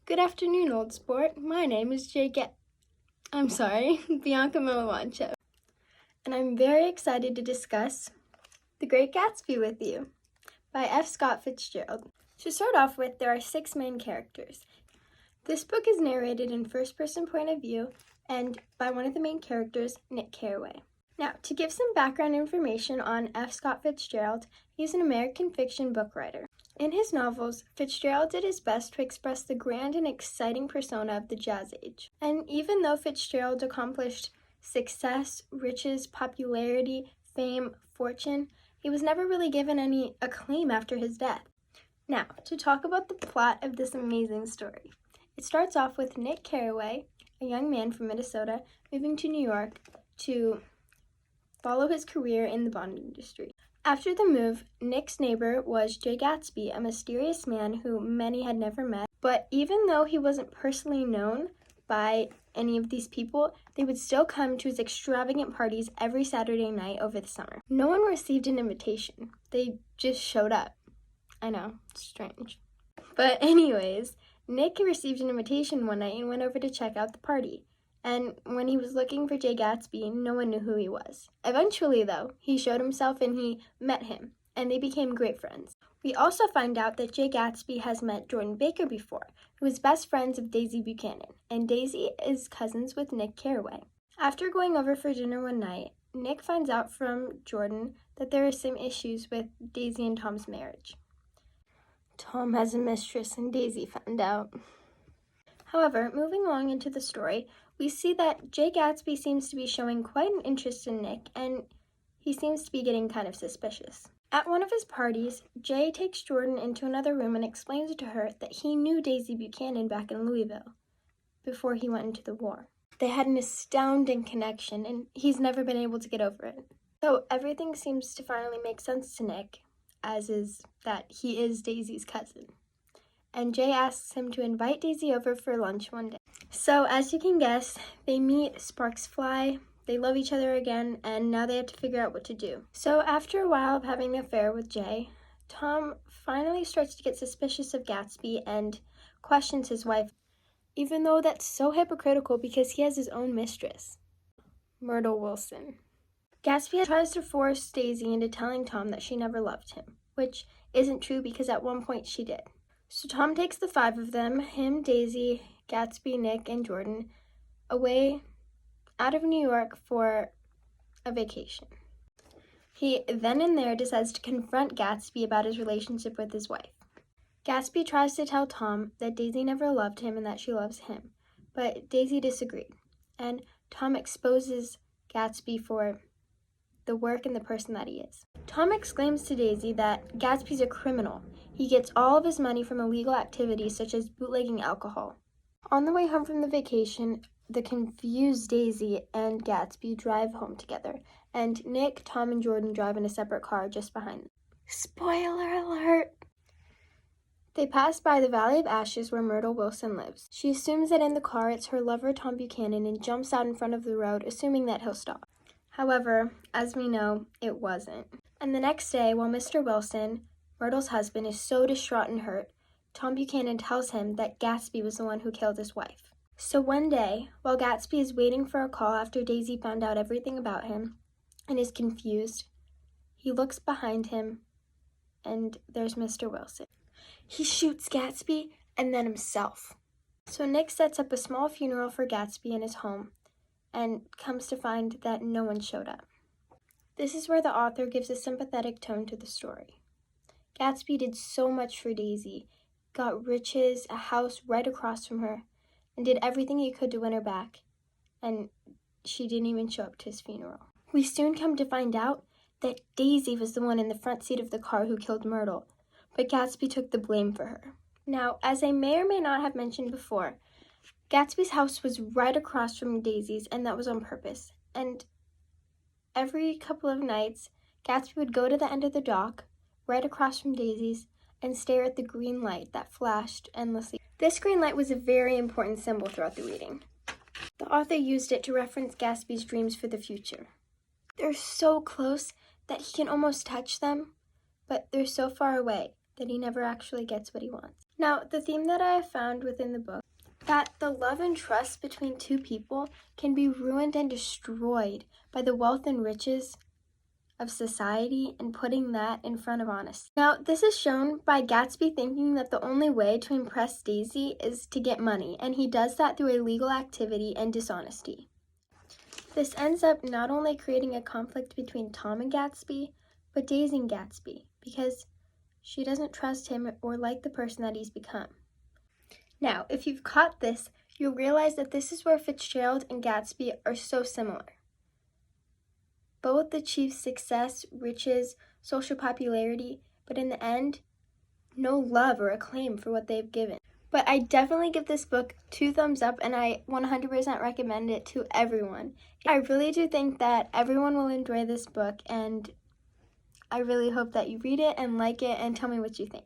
Good afternoon, old sport. My name is Bianca Milawancho, and I'm very excited to discuss The Great Gatsby with you by F. Scott Fitzgerald. To start off with, there are 6 main characters. This book is narrated in first-person point of view and by one of the main characters, Nick Carraway. Now, to give some background information on F. Scott Fitzgerald, he's an American fiction book writer. In his novels, Fitzgerald did his best to express the grand and exciting persona of the Jazz Age. And even though Fitzgerald accomplished success, riches, popularity, fame, fortune, he was never really given any acclaim after his death. Now, to talk about the plot of this amazing story. It starts off with Nick Carraway, a young man from Minnesota, moving to New York to follow his career in the bond industry. After the move, Nick's neighbor was Jay Gatsby, a mysterious man who many had never met. But even though he wasn't personally known by any of these people, they would still come to his extravagant parties every Saturday night over the summer. No one received an invitation. They just showed up. I know, it's strange. But anyways, Nick received an invitation one night and went over to check out the party. And when he was looking for Jay Gatsby, no one knew who he was. Eventually, though, he showed himself and he met him, and they became great friends. We also find out that Jay Gatsby has met Jordan Baker before, who is best friends of Daisy Buchanan, and Daisy is cousins with Nick Carraway. After going over for dinner one night, Nick finds out from Jordan that there are some issues with Daisy and Tom's marriage. Tom has a mistress, and Daisy found out. However, moving along into the story, we see that Jay Gatsby seems to be showing quite an interest in Nick, and he seems to be getting kind of suspicious. At one of his parties, Jay takes Jordan into another room and explains to her that he knew Daisy Buchanan back in Louisville before he went into the war. They had an astounding connection, and he's never been able to get over it. So everything seems to finally make sense to Nick, as is that he is Daisy's cousin. And Jay asks him to invite Daisy over for lunch one day. So, as you can guess, they meet, sparks fly, they love each other again, and now they have to figure out what to do. So, after a while of having an affair with Jay, Tom finally starts to get suspicious of Gatsby and questions his wife, even though that's so hypocritical because he has his own mistress, Myrtle Wilson. Gatsby tries to force Daisy into telling Tom that she never loved him, which isn't true because at one point she did. So Tom takes the 5 of them, him, Daisy, Gatsby, Nick, and Jordan, away out of New York for a vacation. He then and there decides to confront Gatsby about his relationship with his wife. Gatsby tries to tell Tom that Daisy never loved him and that she loves him, but Daisy disagreed, and Tom exposes Gatsby for the work and the person that he is. Tom exclaims to Daisy that Gatsby's a criminal. He gets all of his money from illegal activities such as bootlegging alcohol. On the way home from the vacation, the confused Daisy and Gatsby drive home together, and Nick, Tom, and Jordan drive in a separate car just behind them. Spoiler alert! They pass by the Valley of Ashes where Myrtle Wilson lives. She assumes that in the car it's her lover Tom Buchanan and jumps out in front of the road, assuming that he'll stop. However, as we know, it wasn't. And the next day, while Mr. Wilson, Myrtle's husband, is so distraught and hurt, Tom Buchanan tells him that Gatsby was the one who killed his wife. So one day, while Gatsby is waiting for a call after Daisy found out everything about him and is confused, he looks behind him and there's Mr. Wilson. He shoots Gatsby and then himself. So Nick sets up a small funeral for Gatsby in his home and comes to find that no one showed up. This is where the author gives a sympathetic tone to the story. Gatsby did so much for Daisy, got riches, a house right across from her, and did everything he could to win her back, and she didn't even show up to his funeral. We soon come to find out that Daisy was the one in the front seat of the car who killed Myrtle, but Gatsby took the blame for her. Now, as I may or may not have mentioned before, Gatsby's house was right across from Daisy's, and that was on purpose. And every couple of nights, Gatsby would go to the end of the dock, right across from Daisy's, and stare at the green light that flashed endlessly. This green light was a very important symbol throughout the reading. The author used it to reference Gatsby's dreams for the future. They're so close that he can almost touch them, but they're so far away that he never actually gets what he wants. Now, the theme that I have found within the book, that the love and trust between two people can be ruined and destroyed by the wealth and riches of society and putting that in front of honesty. Now, this is shown by Gatsby thinking that the only way to impress Daisy is to get money, and he does that through illegal activity and dishonesty. This ends up not only creating a conflict between Tom and Gatsby, but Daisy and Gatsby, because she doesn't trust him or like the person that he's become. Now, if you've caught this, you'll realize that this is where Fitzgerald and Gatsby are so similar. Both achieve success, riches, social popularity, but in the end, no love or acclaim for what they've given. But I definitely give this book 2 thumbs up, and I 100% recommend it to everyone. I really do think that everyone will enjoy this book, and I really hope that you read it and like it and tell me what you think.